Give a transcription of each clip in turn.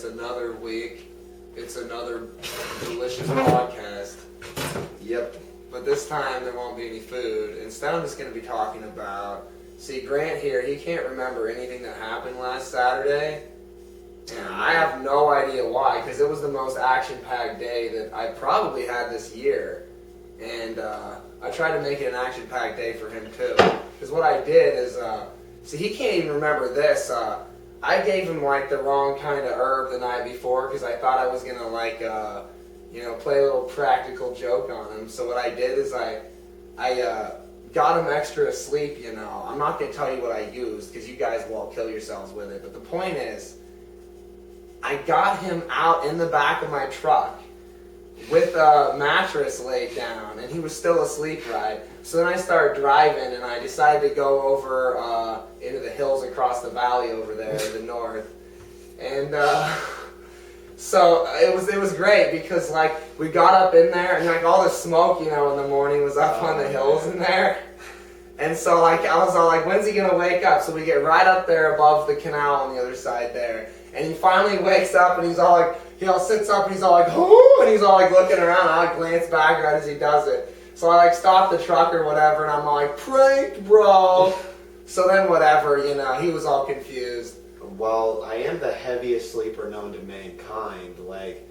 another week. It's another delicious podcast. Yep. But this time there won't be any food. Instead, I'm just going to be talking about... See, Grant here, he can't remember anything that happened last Saturday. And I have no idea why, because it was the most action-packed day that I probably had this year. And I tried to make it an action-packed day for him, too. Because what I did is... see, he can't even remember this. I gave him, like, the wrong kind of herb the night before, because I thought I was going to, like, play a little practical joke on him. So what I did is I got him extra asleep, I'm not going to tell you what I used, because you guys will all kill yourselves with it. But the point is, I got him out in the back of my truck with a mattress laid down, and he was still asleep, right? So then I started driving, and I decided to go over into the hills across the valley over there in the north. And so it was great because, like, we got up in there, and, like, all the smoke, in the morning was up on the hills in there. And so, like, I was all like, when's he going to wake up? So we get right up there above the canal on the other side there. And he finally wakes up, and he's all like, he all sits up, and he's all like, "Whoo!" And he's all like looking around. I like glance back right as he does it. So I like stop the truck or whatever, and I'm all like, "Pranked, bro." So then whatever, he was all confused. Well, I am the heaviest sleeper known to mankind. Like,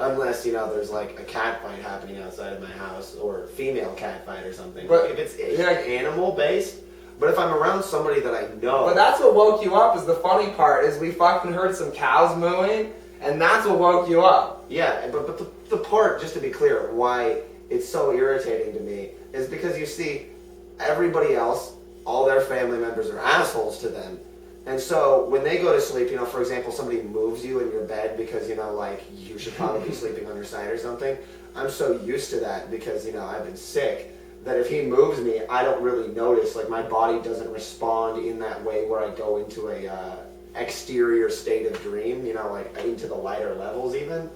unless there's like a cat fight happening outside of my house, or a female cat fight or something. But if it's animal based. But if I'm around somebody that I know... But that's what woke you up, is the funny part, is we fucking heard some cows mooing, and that's what woke you up. Yeah, but the part, just to be clear, why it's so irritating to me, is because you see, everybody else, all their family members are assholes to them. And so, when they go to sleep, for example, somebody moves you in your bed because, like, you should probably be sleeping on your side or something. I'm so used to that because, I've been sick, that if he moves me, I don't really notice. Like, my body doesn't respond in that way where I go into a exterior state of dream, like into the lighter levels even.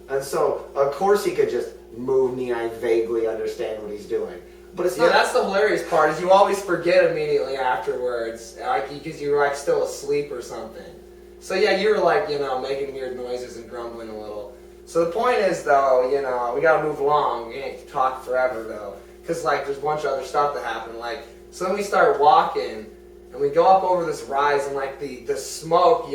And so, of course he could just move me and I vaguely understand what he's doing. But it's not... Yeah, that's the hilarious part, is you always forget immediately afterwards, like, because you were, like, still asleep or something. So yeah, you were, like, making weird noises and grumbling a little. So the point is, though, we gotta move along. We can't talk forever, though. Because, like, there's a bunch of other stuff that happened. Like, so then we start walking, and we go up over this rise, and, like, the smoke,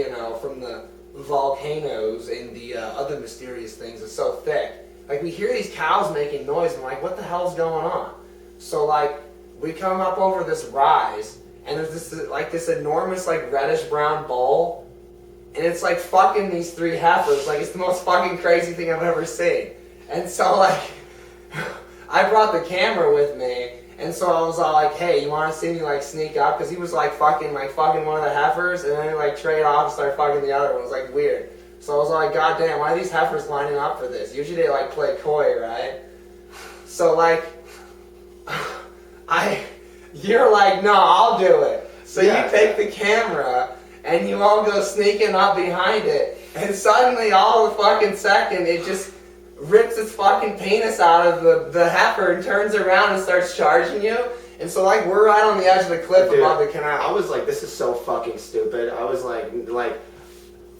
from the volcanoes and the other mysterious things is so thick. Like, we hear these cows making noise, and we're like, what the hell's going on? So, like, we come up over this rise, and there's this enormous, like, reddish-brown bowl, and it's, like, fucking these three heifers. Like, it's the most fucking crazy thing I've ever seen. And so, like... I brought the camera with me, and so I was all like, hey, you want to see me, like, sneak up? Because he was, like, fucking one of the heifers, and then he, like, trade off and start fucking the other one. It was, like, weird. So I was like, God damn, why are these heifers lining up for this? Usually they, like, play coy, right? So, like, you're like, no, I'll do it. So you take the camera, and you all go sneaking up behind it, and suddenly, all of a fucking second, it just... rips its fucking penis out of the heifer and turns around and starts charging you. And so, like, we're right on the edge of the cliff above the canal. I was like, this is so fucking stupid. I was like,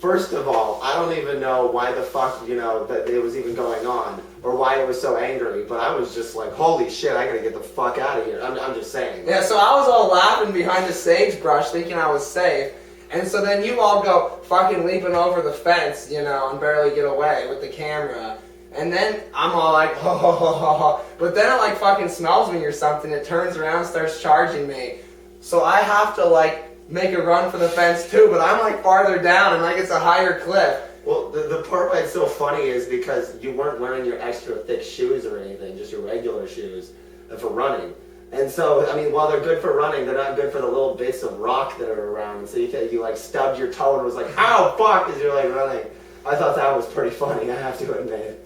first of all, I don't even know why the fuck, that it was even going on or why it was so angry. But I was just like, holy shit, I gotta get the fuck out of here. I'm just saying. Yeah, so I was all laughing behind the sagebrush thinking I was safe. And so then you all go fucking leaping over the fence, and barely get away with the camera. And then I'm all like, ho, ho, ho, ho, ho. But then it, like, fucking smells me or something. It turns around and starts charging me. So I have to, like, make a run for the fence, too. But I'm, like, farther down, and, like, it's a higher cliff. Well, the part why it's so funny is because you weren't wearing your extra thick shoes or anything, just your regular shoes for running. And so, I mean, while they're good for running, they're not good for the little bits of rock that are around. And so you like, stubbed your toe and was like, ow, fuck, as you're, like, running. I thought that was pretty funny, I have to admit.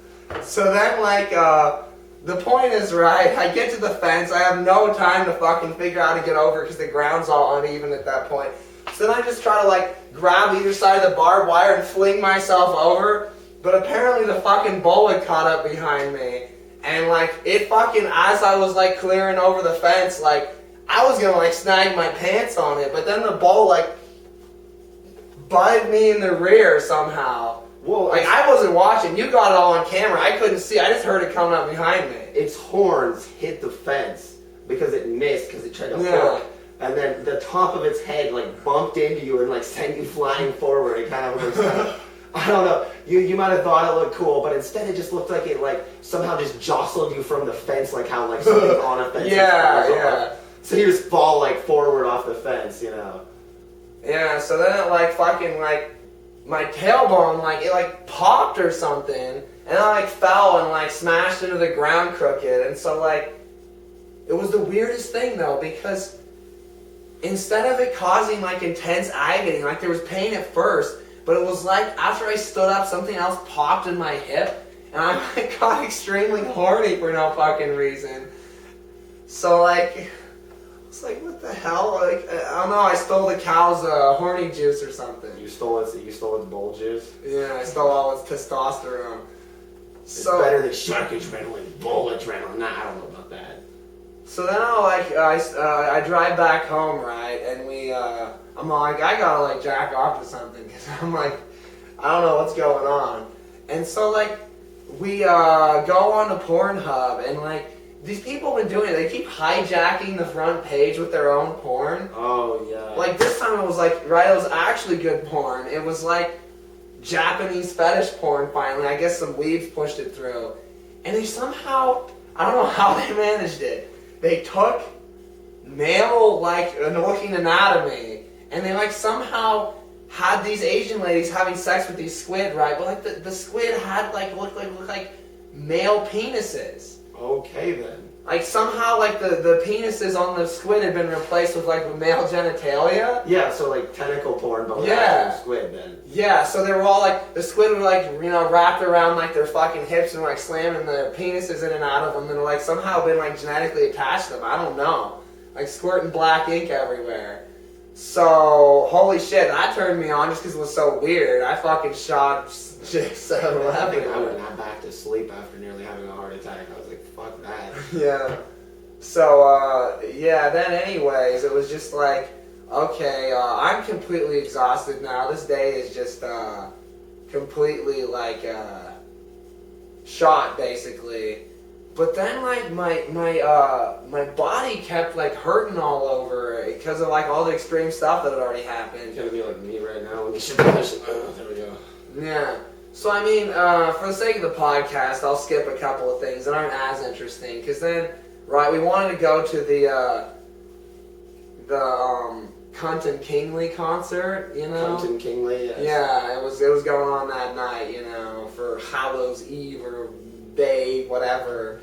So then, like, the point is, right, I get to the fence, I have no time to fucking figure out how to get over because the ground's all uneven at that point. So then I just try to, like, grab either side of the barbed wire and fling myself over, but apparently the fucking bull had caught up behind me. And, like, it fucking, as I was, like, clearing over the fence, like, I was gonna, like, snag my pants on it, but then the bull, like, butted me in the rear somehow. Well, like I wasn't watching. You got it all on camera. I couldn't see. I just heard it coming up behind me. its horns hit the fence because it missed because it tried to Yeah. hook. And then the top of its head like bumped into you and like sent you flying forward. It kind of looks like, I don't know. You might have thought it looked cool, but instead it just looked like it like somehow just jostled you from the fence, like how like something's on a fence. Yeah, yeah. So you just fall like forward off the fence, you know. Yeah. So then it like fucking like my tailbone like it like popped or something, and I like fell and like smashed into the ground crooked, and so like it was the weirdest thing though because instead of it causing like intense agony, like there was pain at first, but it was like after I stood up, something else popped in my hip, and I like, got extremely horny for no fucking reason. So like, it's like what the hell? Like I don't know. I stole the cow's horny juice or something. You stole its bull juice. Yeah, I stole all its testosterone. It's better than shark adrenaline, bull adrenaline. Nah, I don't know about that. So then I drive back home, right, and I'm like, I gotta like jack off to something, because I'm like, I don't know what's going on. And so like, we go on to Pornhub, and like, these people have been doing it, they keep hijacking the front page with their own porn. Oh, yeah. Like this time it was like, right, it was actually good porn. It was like Japanese fetish porn finally. I guess some weebs pushed it through. And they somehow, I don't know how they managed it. They took male, like, looking anatomy, and they, like, somehow had these Asian ladies having sex with these squid, right? But, like, the squid had, like, looked like male penises. Okay, then. Like, somehow, like, the penises on the squid had been replaced with, like, male genitalia. Yeah, so, like, tentacle porn, but with Yeah. actual squid, then. Yeah, so they were all, like, the squid were, like, you know, wrapped around, like, their fucking hips and, like, slamming the penises in and out of them, and, like, somehow been, like, genetically attached to them. I don't know. Like, squirting black ink everywhere. So, holy shit, that turned me on just because it was so weird. I fucking shot chicks at I think 11. I went back to sleep after nearly having a heart attack. I was like, fuck that. Yeah. So, yeah, then anyways, it was just like, okay, I'm completely exhausted now. This day is just, completely, like, shot, basically. But then, like, my body kept, like, hurting all over because of, like, all the extreme stuff that had already happened. It's gonna be like me right now when you should position. Oh, there we go. Yeah. So, I mean, for the sake of the podcast, I'll skip a couple of things that aren't as interesting. Because then, right, we wanted to go to the Cunt and Kingly concert, you know? Cunt and Kingly, yes. Yeah, it was going on that night, you know, for Hallows Eve or Day, whatever.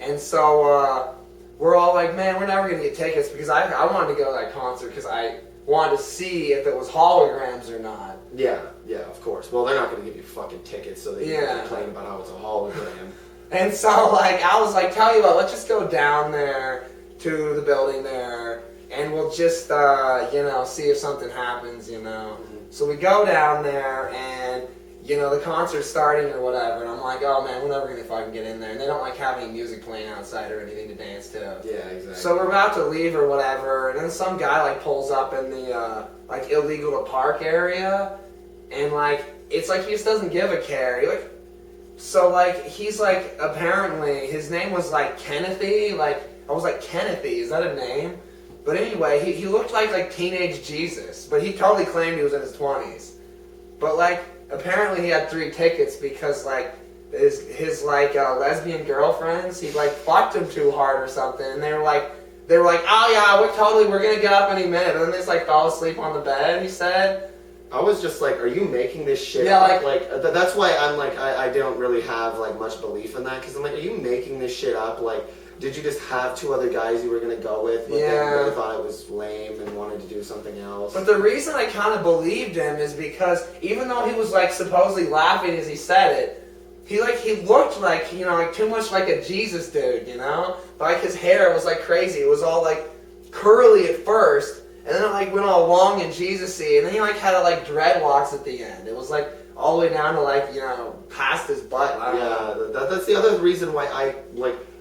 And so, we're all like, man, we're never going to get tickets, because I wanted to go to that concert because I wanted to see if it was holograms or not. Yeah, of course. Well, they're not going to give you fucking tickets so that you can complain about how it's a hologram. And so, like, I was like, tell you what, let's just go down there to the building there, and we'll just, you know, see if something happens, you know. Mm-hmm. So we go down there, and, you know, the concert's starting or whatever, and I'm like, oh, man, we're never going to fucking get in there. And they don't, like, have any music playing outside or anything to dance to. Yeah, exactly. So we're about to leave or whatever, and then some guy, like, pulls up in the, like, illegal to park area, and, like, it's like he just doesn't give a care. He, like, so, like, he's, like, apparently, his name was, like, Kennethy. Like, I was like, Kennethy, is that a name? But anyway, he looked like teenage Jesus. But he totally claimed he was in his 20s. But, like, apparently he had 3 tickets because, like, his lesbian girlfriends, he, like, fucked him too hard or something. And they were like, oh, yeah, we're going to get up any minute. And then they just, like, fell asleep on the bed, he said. I was just like, are you making this shit Yeah, up? like that's why I'm like, I don't really have like much belief in that, because I'm like, are you making this shit up? Like, did you just have 2 other guys you were gonna go with, but then really thought it was lame and wanted to do something else? But the reason I kind of believed him is because even though he was like supposedly laughing as he said it, he looked like, you know, like too much like a Jesus dude, you know? Like his hair was like crazy. It was all like curly at first. And then it like went all long and Jesus-y, and then he like had like dreadlocks at the end. It was like all the way down to like, you know, past his butt. That's the other reason why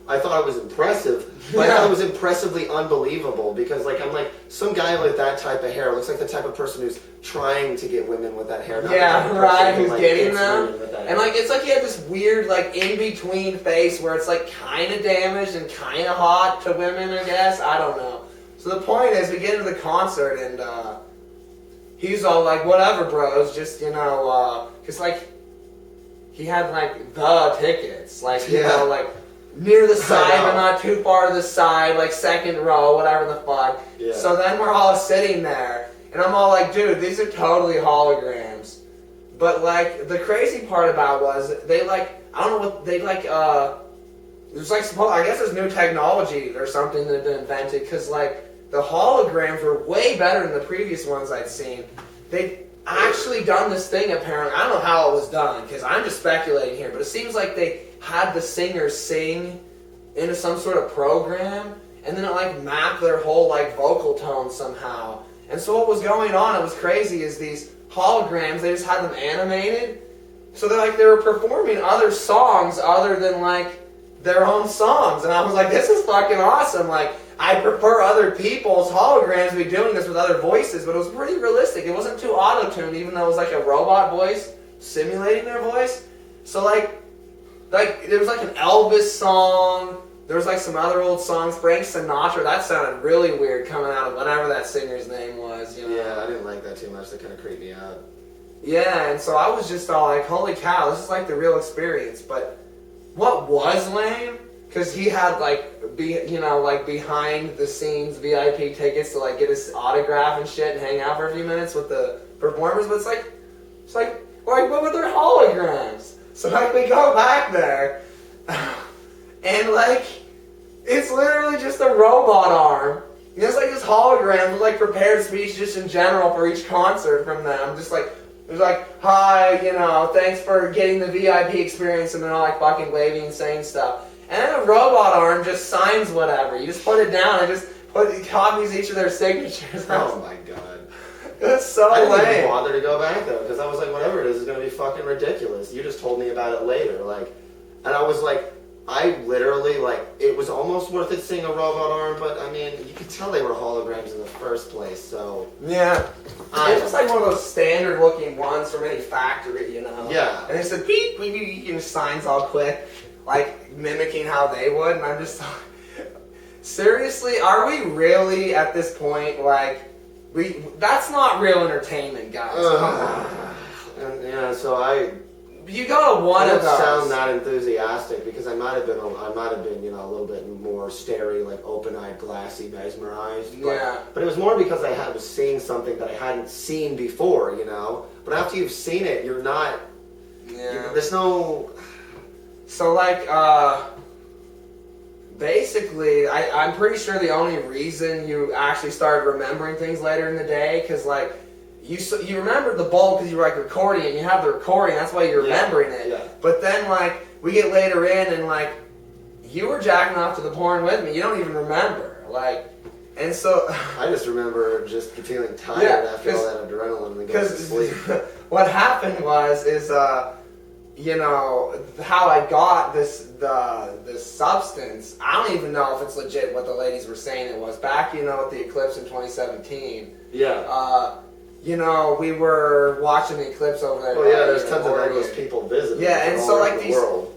I thought it was impressive, but I thought it was impressively unbelievable, because like I'm like, some guy with that type of hair looks like the type of person who's trying to get women with that hair. Not Yeah, the type of right, person who's like, getting gets them. women with that And hair. like it's like he had this weird like in between face where it's like kind of damaged and kind of hot to women, I guess. I don't know. So the point is, we get into the concert and he's all like, "Whatever, bros, just cause like he had like the tickets, like you know, like near the side but not too far to the side, like second row, whatever the fuck." Yeah. So then we're all sitting there. And I'm all like, dude, these are totally holograms. But like, the crazy part about was, they like, I don't know what, they like, there's like, I guess there's new technology or something that had been invented, because like, the holograms were way better than the previous ones I'd seen. They'd actually done this thing apparently, I don't know how it was done, because I'm just speculating here, but it seems like they had the singers sing into some sort of program, and then it like mapped their whole like vocal tone somehow. And so what was going on, it was crazy, is these holograms, they just had them animated. So they were performing other songs other than like their own songs. And I was like, this is fucking awesome. Like, I prefer other people's holograms to be doing this with other voices, but it was pretty realistic. It wasn't too auto-tuned, even though it was like a robot voice simulating their voice. So like there was like an Elvis song. There was like some other old songs, Frank Sinatra. That sounded really weird coming out of whatever that singer's name was. You know? Yeah, I didn't like that too much. That kind of creeped me out. Yeah, and so I was just all like, holy cow, this is like the real experience. But what was lame, because he had like, behind the scenes VIP tickets to like get his autograph and shit and hang out for a few minutes with the performers. But it's like, what with their holograms? So like we go back there. And like, it's literally just a robot arm. And it's like this hologram with like prepared speech just in general for each concert from them. Just like, there's like, hi, thanks for getting the VIP experience, and they're all like fucking waving and saying stuff. And then a robot arm just signs whatever. You just put it down and just copies each of their signatures. Oh my god. It's so I didn't lame. even bother to go back though, because I was like, whatever it is going to be fucking ridiculous. You just told me about it later, and I was like, I literally, it was almost worth it seeing a robot arm, but I mean, you could tell they were holograms in the first place, so. Yeah. It's just like one of those standard looking ones from any factory, Yeah. And they said, beep, beep, beep, and signs all quick, like mimicking how they would, and I'm just like, seriously, are we really at this point, that's not real entertainment, guys. And yeah, so you go to one I of don't those. sound that enthusiastic because I might have been a little bit more starey, like open-eyed, glassy, mesmerized. But it was more because I was seeing something that I hadn't seen before, But after you've seen it, you're not. Yeah. There's no. So basically, I'm pretty sure the only reason you actually started remembering things later in the day, because you remembered the bowl because you were recording it, and you have the recording, that's why you're remembering it. Yeah. But then we get later in and you were jacking off to the porn with me, you don't even remember. And so I just remember just feeling tired after all that adrenaline and then going to sleep. What happened is how I got this substance, I don't even know if it's legit what the ladies were saying it was. Back, with the eclipse in 2017. Yeah. We were watching the eclipse over there. Well, yeah, there's tons of endless people visiting. Yeah, and so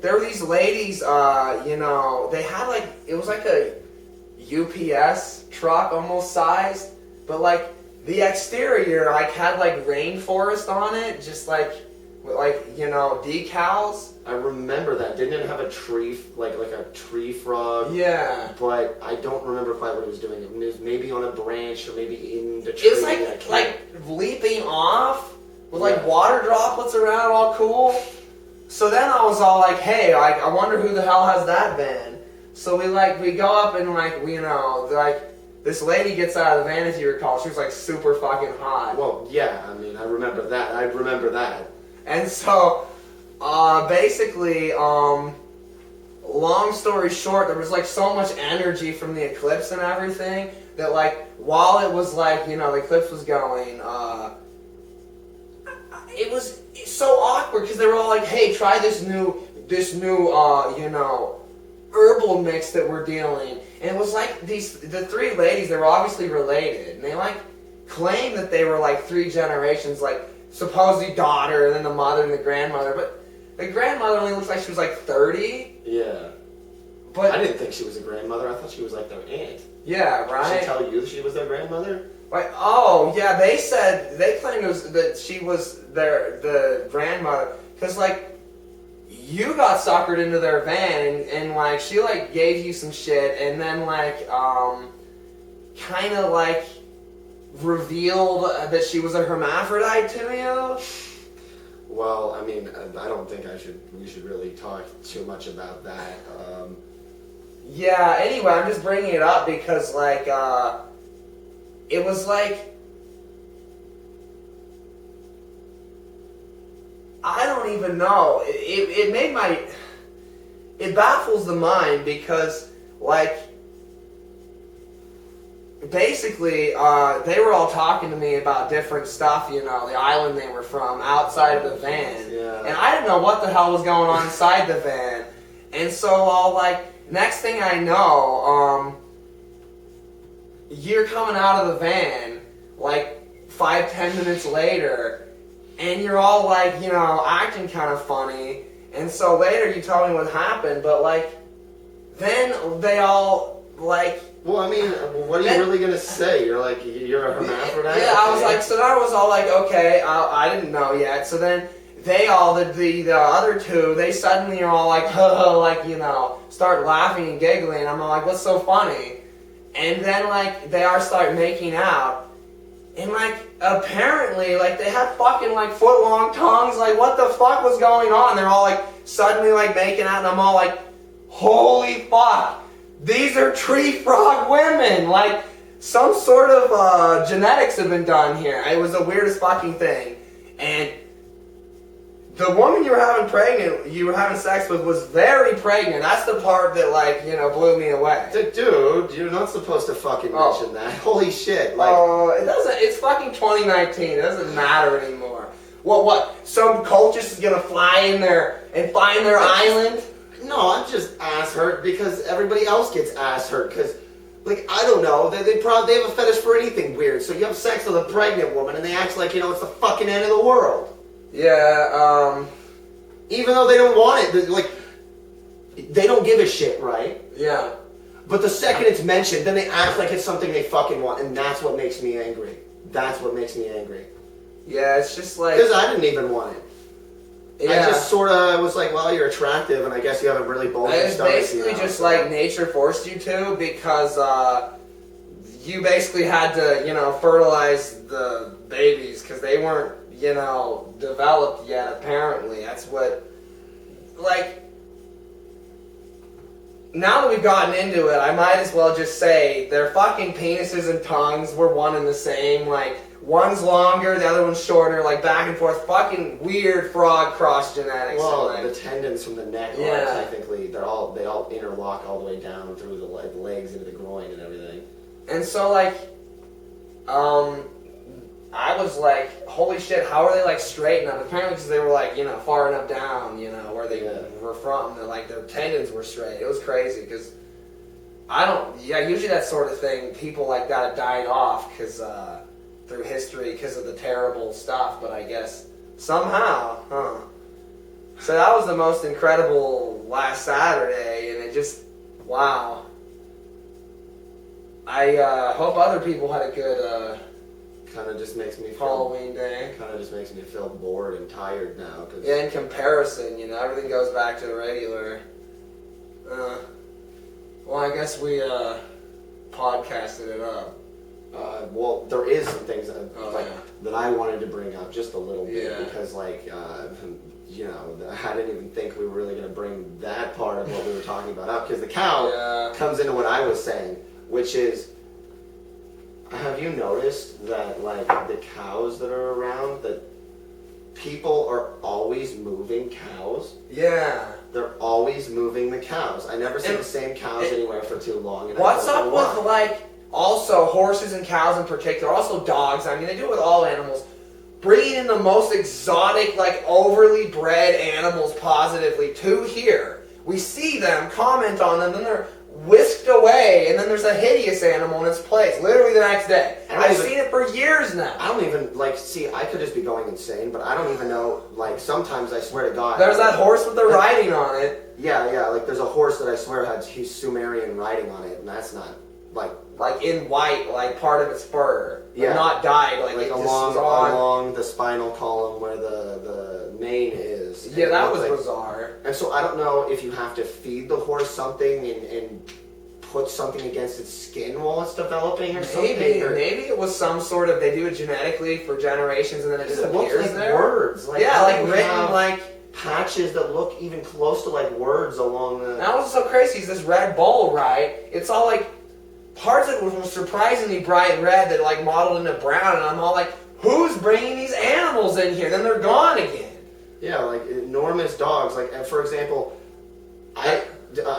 there were these ladies, they had it was like a UPS truck almost sized, but the exterior had rainforest on it, just decals. I remember that. Didn't it have a tree, like a tree frog? Yeah. But I don't remember quite what it was doing. It was maybe on a branch or maybe in the tree. It's like leaping off with water droplets around, all cool. So then I was all like, hey, I wonder who the hell has that van. So we go up and this lady gets out of the van, as you recall. She was super fucking hot. Well, yeah, I mean, I remember that. And so, basically, long story short, there was so much energy from the eclipse and everything that while it was the eclipse was going, it was so awkward because they were all like, hey, try this new herbal mix that we're dealing. And it was like the three ladies, they were obviously related, and they like claimed that they were like 3 generations, like supposedly daughter, and then the mother and the grandmother, but the grandmother only looks like she was like 30. Yeah. But I didn't think she was a grandmother. I thought she was like their aunt. yeah, right? Did she tell you that she was their grandmother? Like, oh, yeah, they claimed that she was the grandmother, because, like, you got suckered into their van, and like, she, like, gave you some shit, and then, like, kind of, like, revealed that she was a hermaphrodite to you? Well, I mean, I don't think we should really talk too much about that. Yeah, anyway, I'm just bringing it up because, like, it was like, I don't even know. It baffles the mind because, like, basically, they were all talking to me about different stuff, you know, the island they were from, outside of the van. Yeah. And I didn't know what the hell was going on inside the van. And so I'll, like, next thing I know, you're coming out of the van, like, 5-10 minutes later, and you're all, like, you know, acting kind of funny. And so later you tell me what happened, but, like, then they all, like... Well, I mean, what are you really going to say? You're like, you're a hermaphrodite? Yeah, I was like, so then I was all like, okay, I didn't know yet. So then they all, the other two, they suddenly are all like, like, you know, start laughing and giggling. I'm all like, what's so funny? And then, like, they all start making out. And, like, apparently, like, they had fucking, like, foot-long tongues. Like, what the fuck was going on? They're all, like, suddenly, like, making out. And I'm all like, holy fuck. These are tree frog women. Like, some sort of genetics have been done here. It was the weirdest fucking thing. And the woman you were having sex with was very pregnant. That's the part that, like, you know, blew me away. Dude, you're not supposed to fucking mention that. Holy shit. Like, it doesn't. It's fucking 2019. It doesn't matter anymore. What? Some cultist is gonna fly in there and find their island? No, I'm just ass hurt because everybody else gets ass hurt. Because, like, I don't know, they have a fetish for anything weird. So you have sex with a pregnant woman and they act like, you know, it's the fucking end of the world. Yeah, even though they don't want it, like, they don't give a shit, right? Yeah. But the second it's mentioned, then they act like it's something they fucking want, and that's what makes me angry. That's what makes me angry. Yeah, it's just like... Because I didn't even want it. Yeah. I just sort of was like, well, you're attractive, and I guess you have a really bulging stomach. It's basically just like nature forced you to, because you basically had to, you know, fertilize the babies, because they weren't, you know, developed yet, apparently. That's what, like, now that we've gotten into it, I might as well just say their fucking penises and tongues were one and the same. Like, one's longer, the other one's shorter, like back and forth. Fucking weird frog cross genetics. Well, like, the tendons from the neck are technically, they all interlock all the way down through the legs into the groin and everything. And so, like, I was like, holy shit, how are they, like, straight enough? Apparently because they were, like, you know, far enough down, you know, where they were from, that, like, their tendons were straight. It was crazy, because usually that sort of thing, people like that have died off, because, through history, because of the terrible stuff, but I guess, somehow, So that was the most incredible last Saturday, and it just, wow. I hope other people had a good, kind of just makes me Halloween day. Kind of just makes me feel bored and tired now. Cause yeah, in comparison, you know, everything goes back to the regular. Well, I guess we podcasted it up. Well, there is some things that I wanted to bring up just a little bit because, like, you know, I didn't even think we were really going to bring that part of what we were talking about up, because the cow comes into what I was saying, which is, have you noticed that, like, the cows that are around, that people are always moving cows? Yeah. They're always moving the cows. I never see the same cows anywhere for too long. And what's up with, like, also horses and cows in particular, also dogs, I mean, they do it with all animals, bringing in the most exotic, like, overly bred animals positively to here. We see them, comment on them, then they're whisked away, and then there's a hideous animal in its place, literally the next day. I've seen it for years now. I don't even, see, I could just be going insane, but I don't even know, sometimes I swear to God. There's that horse with the writing on it. Yeah, there's a horse that I swear had Sumerian writing on it, and that's not, like in white, like part of its fur. Yeah. Not dyed, like it along the spinal column where the mane is. Yeah, that was bizarre. And so I don't know if you have to feed the horse something and put something against its skin while it's developing or something. Maybe it was some sort of, they do it genetically for generations and then it disappears like there. Words. Written patches that look even close to words along the... That was so crazy. It's this red bowl, right? It's all parts of it were surprisingly bright red that modeled into brown, and I'm all like, who's bringing these animals in here? Then they're gone again. Yeah, enormous dogs. For example, I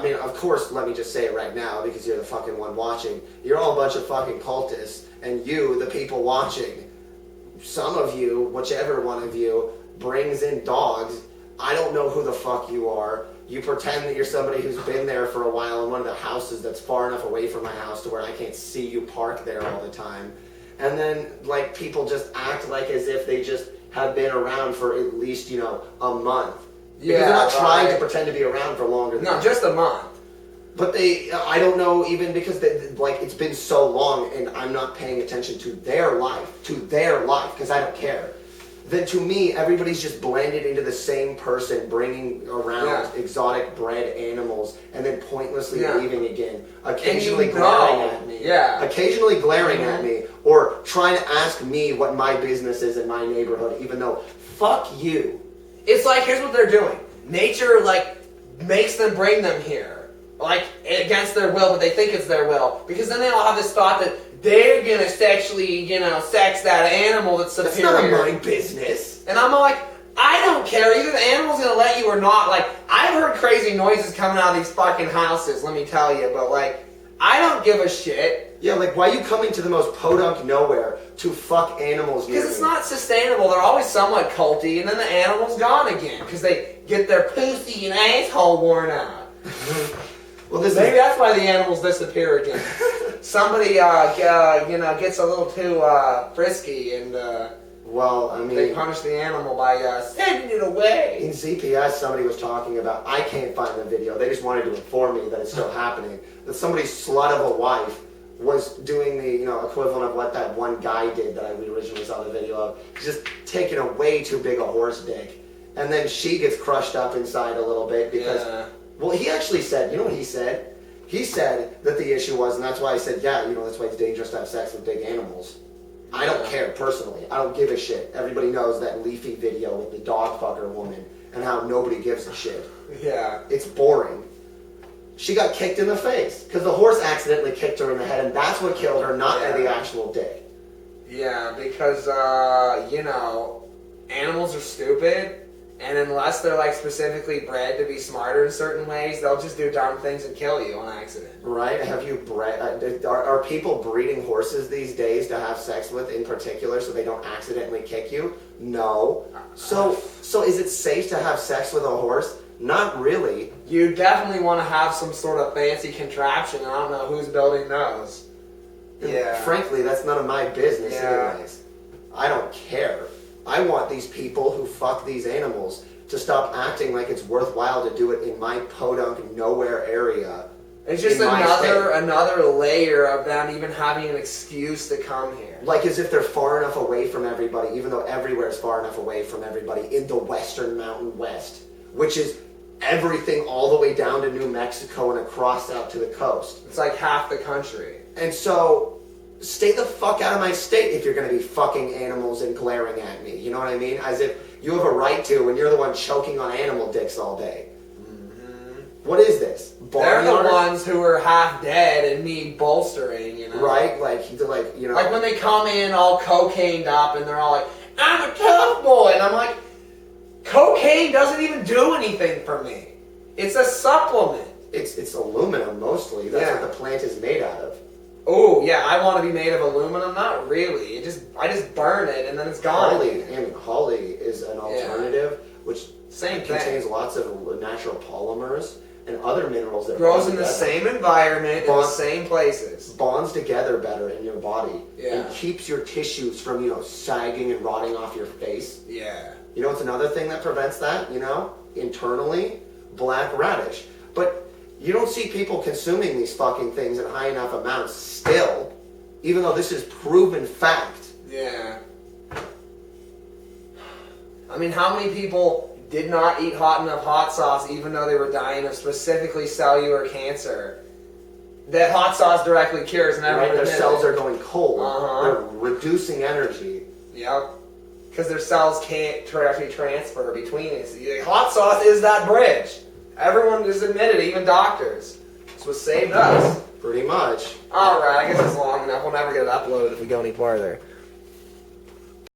mean, of course, let me just say it right now because you're the fucking one watching. You're all a bunch of fucking cultists, and you, the people watching, some of you, whichever one of you, brings in dogs. I don't know who the fuck you are. You pretend that you're somebody who's been there for a while in one of the houses that's far enough away from my house to where I can't see you park there all the time. And then, people just act as if they just have been around for at least, a month. Because they're not trying to pretend to be around for longer than that. Just a month. But I don't know, even because it's been so long and I'm not paying attention to their life, because I don't care. Then to me, everybody's just blended into the same person, bringing around exotic bred animals and then pointlessly leaving again, occasionally glaring at me. Yeah. Occasionally glaring at me, or trying to ask me what my business is in my neighborhood, even though, fuck you. It's here's what they're doing. Nature, makes them bring them here. Against their will, but they think it's their will. Because then they all have this thought that they're gonna sexually, sex that animal that's superior. That's none of my business. And I'm I don't care. Either the animal's gonna let you or not. I've heard crazy noises coming out of these fucking houses, let me tell you, but I don't give a shit. Yeah, why are you coming to the most podunk nowhere to fuck animals? Because it's not sustainable. They're always somewhat culty, and then the animal's gone again because they get their pussy and asshole worn out. Well, maybe that's why the animals disappear again. Somebody, gets a little too frisky, and they punish the animal by sending it away. In ZPS, somebody was talking about. I can't find the video. They just wanted to inform me that it's still happening. That somebody's slut of a wife was doing the equivalent of what that one guy did that we originally saw the video of. He's just taking a way too big a horse dick, and then she gets crushed up inside a little bit because. Yeah. Well, he actually said, you know what he said? He said that the issue was, and that's why I said, that's why it's dangerous to have sex with big animals. I don't care, personally. I don't give a shit. Everybody knows that Leafy video with the dog fucker woman and how nobody gives a shit. Yeah. It's boring. She got kicked in the face because the horse accidentally kicked her in the head, and that's what killed her, not the actual dick. Yeah, because, animals are stupid. And unless they're specifically bred to be smarter in certain ways, they'll just do dumb things and kill you on accident. Have you bred? Are people breeding horses these days to have sex with in particular so they don't accidentally kick you? No. So is it safe to have sex with a horse? Not really. You definitely want to have some sort of fancy contraption, and I don't know who's building those. Yeah. Frankly, that's none of my business anyways. I don't care. I want these people who fuck these animals to stop acting like it's worthwhile to do it in my podunk nowhere area. It's just another layer of them even having an excuse to come here. As if they're far enough away from everybody, even though everywhere is far enough away from everybody in the Western Mountain West, which is everything all the way down to New Mexico and across out to the coast. It's half the country. And so... stay the fuck out of my state if you're going to be fucking animals and glaring at me. You know what I mean? As if you have a right to when you're the one choking on animal dicks all day. Mm-hmm. What is this? They're the ones who are half dead and need bolstering, Right? Like when they come in all cocained up and they're all like, I'm a tough boy. And I'm like, cocaine doesn't even do anything for me. It's a supplement. It's aluminum mostly. That's what the plant is made out of. Oh, yeah, I want to be made of aluminum. Not really. I just burn it and then it's gone. Holly is an alternative which contains lots of natural polymers, and other minerals that grows bond in the together. same environment, in the same places. Bonds together better in your body. Yeah. And keeps your tissues from, sagging and rotting off your face. Yeah. You know what's another thing that prevents that, internally? Black radish. But you don't see people consuming these fucking things in high enough amounts still, even though this is proven fact. Yeah. I mean, how many people did not eat hot enough hot sauce even though they were dying of specifically cellular cancer? That hot sauce directly cures, and Right, their cells are going cold. Uh-huh. They're reducing energy. Yep. Because their cells can't actually transfer between it. Hot sauce is that bridge. Everyone just admitted, even doctors. It's what saved us. Pretty much. Alright, I guess it's long enough. We'll never get it uploaded if we go any farther.